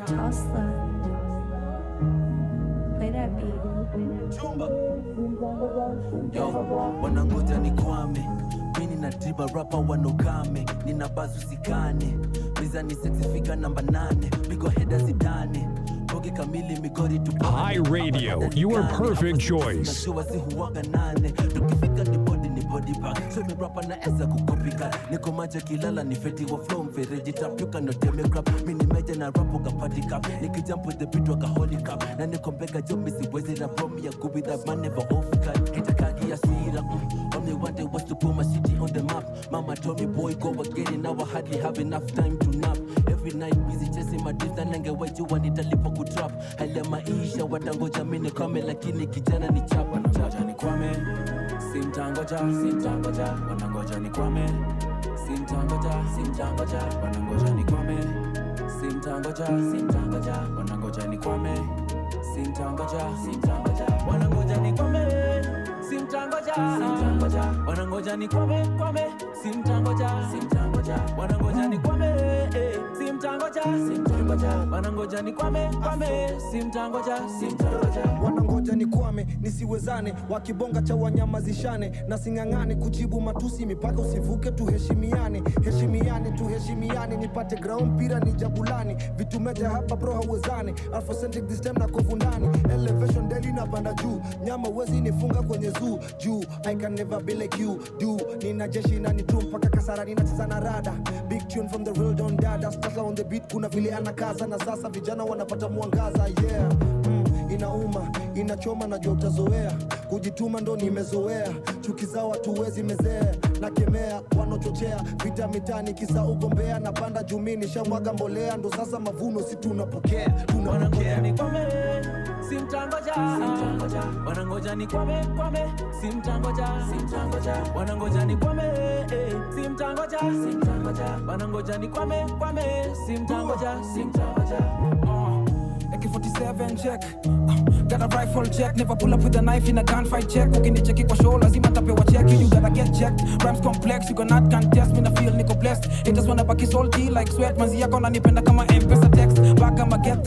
Toss play that beat. Yo, wanangoja nikwame, mini na driba rapa wanokame, nina bazu zikane, mizani sexifika namba 8, bigo heada zidane, boge kamili migori tupane. Hi Radio, your perfect choice. Najua si huwaga 8, tukifika ni body bag, so mi rapa na eza kukopika, niko maja kilala ni feti wa flow mfereji tap, you cannot tell me crap, mini meja na rapo ka party cap, niki jump with the beat waka holy cap, na niko mbega jo misi wezi rap romi ya gubi that man never off cut, hita kagi ya sira, all me one day was to put my city on the map, mama told me boy go again, now I hardly have enough time to nap, every night busy chasing my dreams, na nange wajua nitalipa kutrap, hali ya maisha watangoja mini kame, lakini kijana ni chapa, wanangoja ni kwame, simtangoja, wanangoja ni kwame, simtangoja, wanangoja ni kwame, simtangoja, wanangoja ni kwame, simtangoja, wanangoja ni kwame, simtangoja, wanangoja ni kwame, simtangoja, wanangoja ni kwame, simtangoja, wanangoja ni kwame, simtangoja, wanangoja ni kwame, nisiwezane, wakibonga cha wanyama zishane, na singangane kujibu matusi, mipaka usivuke, tuheshimiane, tuheshimiane, nipate ground pira ni jabulani, vitu meja hapa bro hauwezane, alphacentric this time na kovundani, elevation daily na panda juu, nyama uwezi nifunga kwenye zoo, juu, I can never be like you, do, nina jeshi na nitu mpaka kasara, ninacheza na rada, big tune from the real Don Dada, stasa on the beat, kuna vile anakaza, na sasa vijana wanapata mwangaza, yeah, inauma, inachoma na jua utazoea, kujituma ndo nimezoea, chuki za watu wezi mezea, na kemea, wanochochea, vita mitani kisa ugombea, na panda jumini, shamwaga mbolea, ndo sasa mavuno si tunapokea, wanangoja ni kwame, simtangoja, wanangoja ni kwame, simtangoja, wanangoja ni kwame, simtangoja, wanangoja ni kwame, simtangoja, AK-47 check, got a rifle check, never pull up with a knife in a gunfight check, ukinicheki kwa show lazima tapewa check, you gotta get checked, rhymes complex, you cannot contest, me na feel niko blessed, haters wanna baki salty like sweat, manzi yako nanipenda kama M-Pesa text, back I'ma get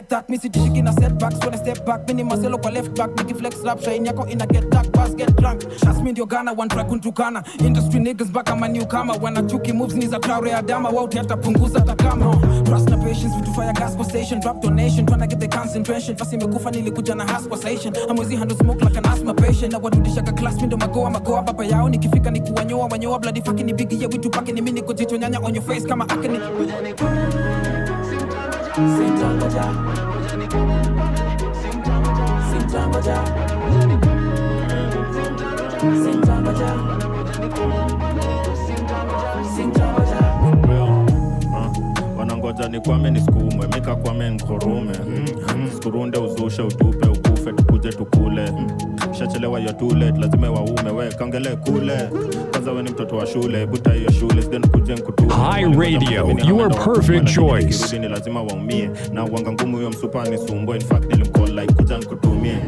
that, mi sitishiki na setbacks, when I step back, mini mazelo kwa left back, niki flex rap, shine yako ina get dark, pass get drunk, shots me ndio Ghana, one track untukana, industry niggas back I'm a newcomer, wanachuki moves ni za Traore Adama, wauti hata punguza takama, trust na patience, vitu fire gas kwa station, drop donation, tryna get the concentration, fasi imekufa nilikuja na haswa station, amwezi handle smoke like an asthma patient, na wadudisha ka class, mindo magoa, baba yao, nikifika ni kuwanyoa, bloody fucking ni bigi, yeah, we tu pake ni mini kujito nyanya on your face, kama akini, simtangoja, wanangoja ni kwame nisukumwe, mika kwame nkorume, sikurunde uzushe utupe ukufe tukuje tukule, shachelewa ya too late, lazima waume we kangele kule, kwanza we ni mtoto wa shule, buta hiyo shule, then kuje nkutume. Hi Radio, your perfect choice. Kirudi ni lazima waumie, na uwanga ngumu huyo msupa ni sumbo, in fact nilimcall like kuja nkutumie,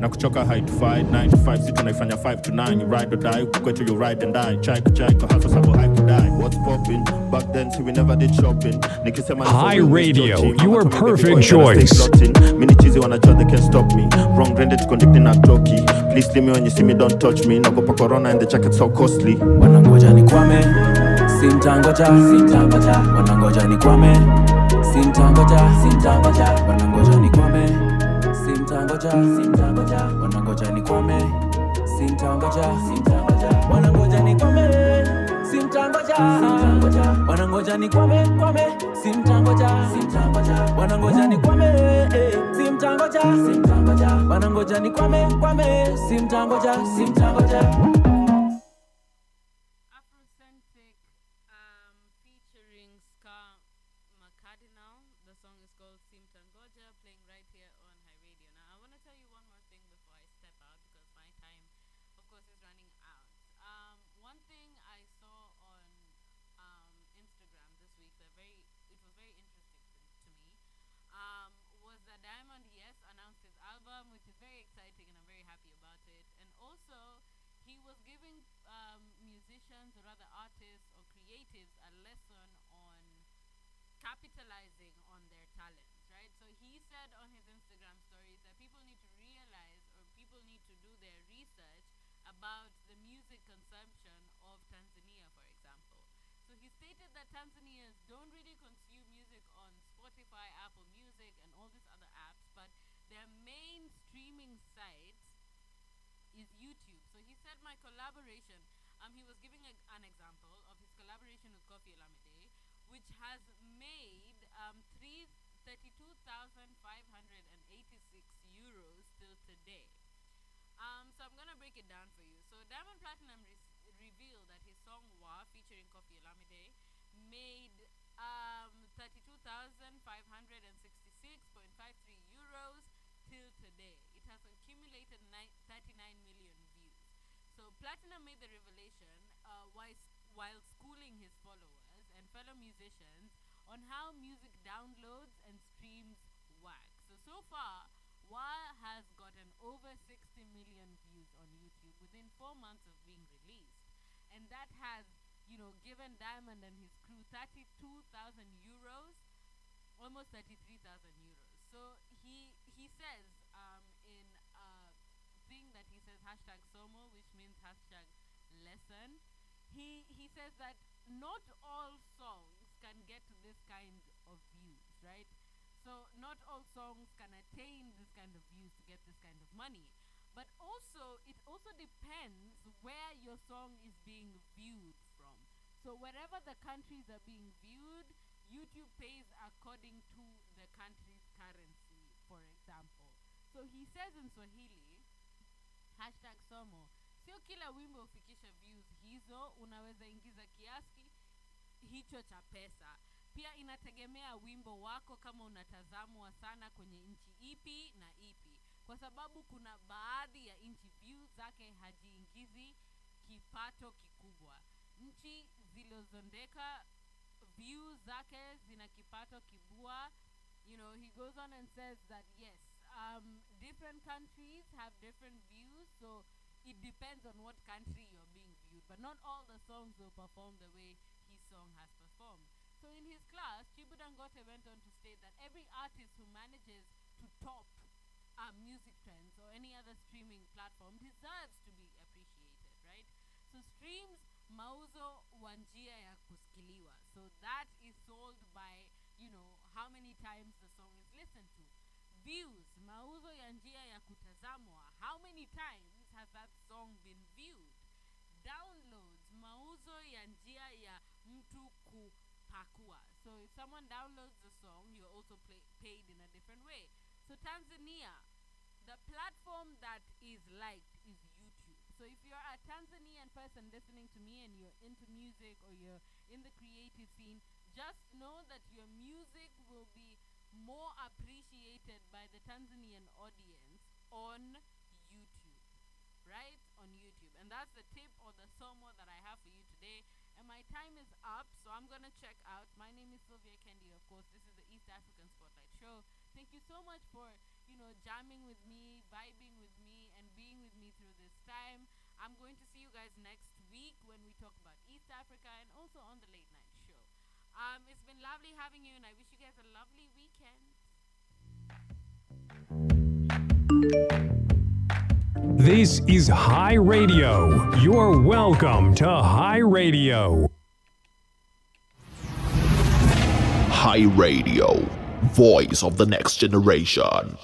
na kuchoka high to fight, 9 to 5, si tunaifanya 5 to 9, you ride or die, kukwetu you ride and die, chai kwa hasa sabo hype to die, what's poppin', back then see we never did shopping, nikisema Hi Radio, your perfect choice. Mini cheesy wanajua they can't stop me, wrong branded conducting na talkie, please leave me when you see me, don't touch me, nagopa corona and the jacket so costly, wanangoja ni kwame, simtangoja, wanangoja ni kwame, simtangoja, wanangoja ni kwame, simtangoja, wanangoja ni kwame, simtangoja, wanangoja ni kwame, simtangoja, wanangoja ni kwame, simtangoja, wanangoja ni kwame, simtangoja, wanangoja ni kwame, simtangoja. Afrocentric featuring Ska Macadinal. The song is called Simtangoja, playing right here on High Radio. Now I want to tell you one more thing before I step out, because course, is running out. One thing I saw on Instagram this week that it was very interesting to me, was that Diamond, yes, announced his album, which is very exciting, and I'm very happy about it. And also, he was giving musicians, or rather artists or creatives, a lesson on capitalizing on their talents, right? So he said on his Instagram stories that people need to realize, or people need to do their research about the music consumption of Tanzania, for example. So he stated that Tanzanians don't really consume music on Spotify, Apple Music, and all these other apps, but their main streaming site is YouTube. So he said my collaboration, he was giving an example of his collaboration with Koffi Olomide, which has made 32,586 euros till today. So I'm gonna break it down for you. So Diamond Platinum revealed that his song Wa, featuring Koffi Olomide, made 32,566.53 euros till today. It has accumulated 39 million views. So Platinum made the revelation while schooling his followers and fellow musicians on how music downloads and streams work. So far, Wa has gotten over 60 million views on YouTube within 4 months of being released. And that has, given Diamond and his crew 32,000 euros, almost 33,000 euros. So he says in a thing that he says #Somo, which means #lesson, he says that not all songs can get to this kind of views, right? So not all songs can attain this kind of views to get this kind of money. But it also depends where your song is being viewed from. So wherever the countries are being viewed, YouTube pays according to the country's currency, for example. So he says in Swahili, #Somo, sio kila wimbo ufikisha views hizo, unaweza ingiza kiasi hicho cha pesa. Pia inategemea wimbo wako kama unatazamwa sana kwenye nchi ipi na ipi. Kwa sababu kuna baadhi ya nchi views zake hajiingizi kipato kikubwa. Nchi zilizondeka views zake zina kipato kibwa. He goes on and says that yes, different countries have different views, so it depends on what country you're being viewed. But not all the songs will perform the way his song has performed. So in his class, Chibu Dangote went on to state that every artist who manages to top music trends or any other streaming platform deserves to be appreciated, right? So streams, mauzo wa njia ya kusikiliwa. So that is sold by, how many times the song is listened to. Views, mauzo ya njia ya kutazamwa. How many times has that song been viewed? Downloads, mauzo ya njia ya mtu kupakua. So if someone downloads the song, you're also paid in a different way. So Tanzania, the platform that is liked is YouTube. So if you're a Tanzanian person listening to me and you're into music or you're in the creative scene, just know that your music will be more appreciated by the Tanzanian audience on YouTube, right? On YouTube. And that's the tip or the somo that I have for you today. And my time is up, so I'm going to check out. My name is Sylvia Kendy, of course. This is the East African Spotlight Show. Thank you so much for, jamming with me, vibing with me, and being with me through this time. I'm going to see you guys next week when we talk about East Africa and also on the Late Night Show. It's been lovely having you, and I wish you guys a lovely weekend. This is High Radio. You're welcome to High Radio. High Radio, voice of the next generation.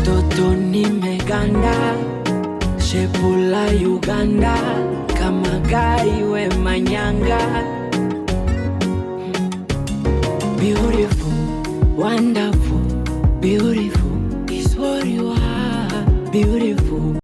Toto nimeganda, shepula Uganda, kama gai we manyanga. Beautiful, wonderful, beautiful is what you are. Beautiful.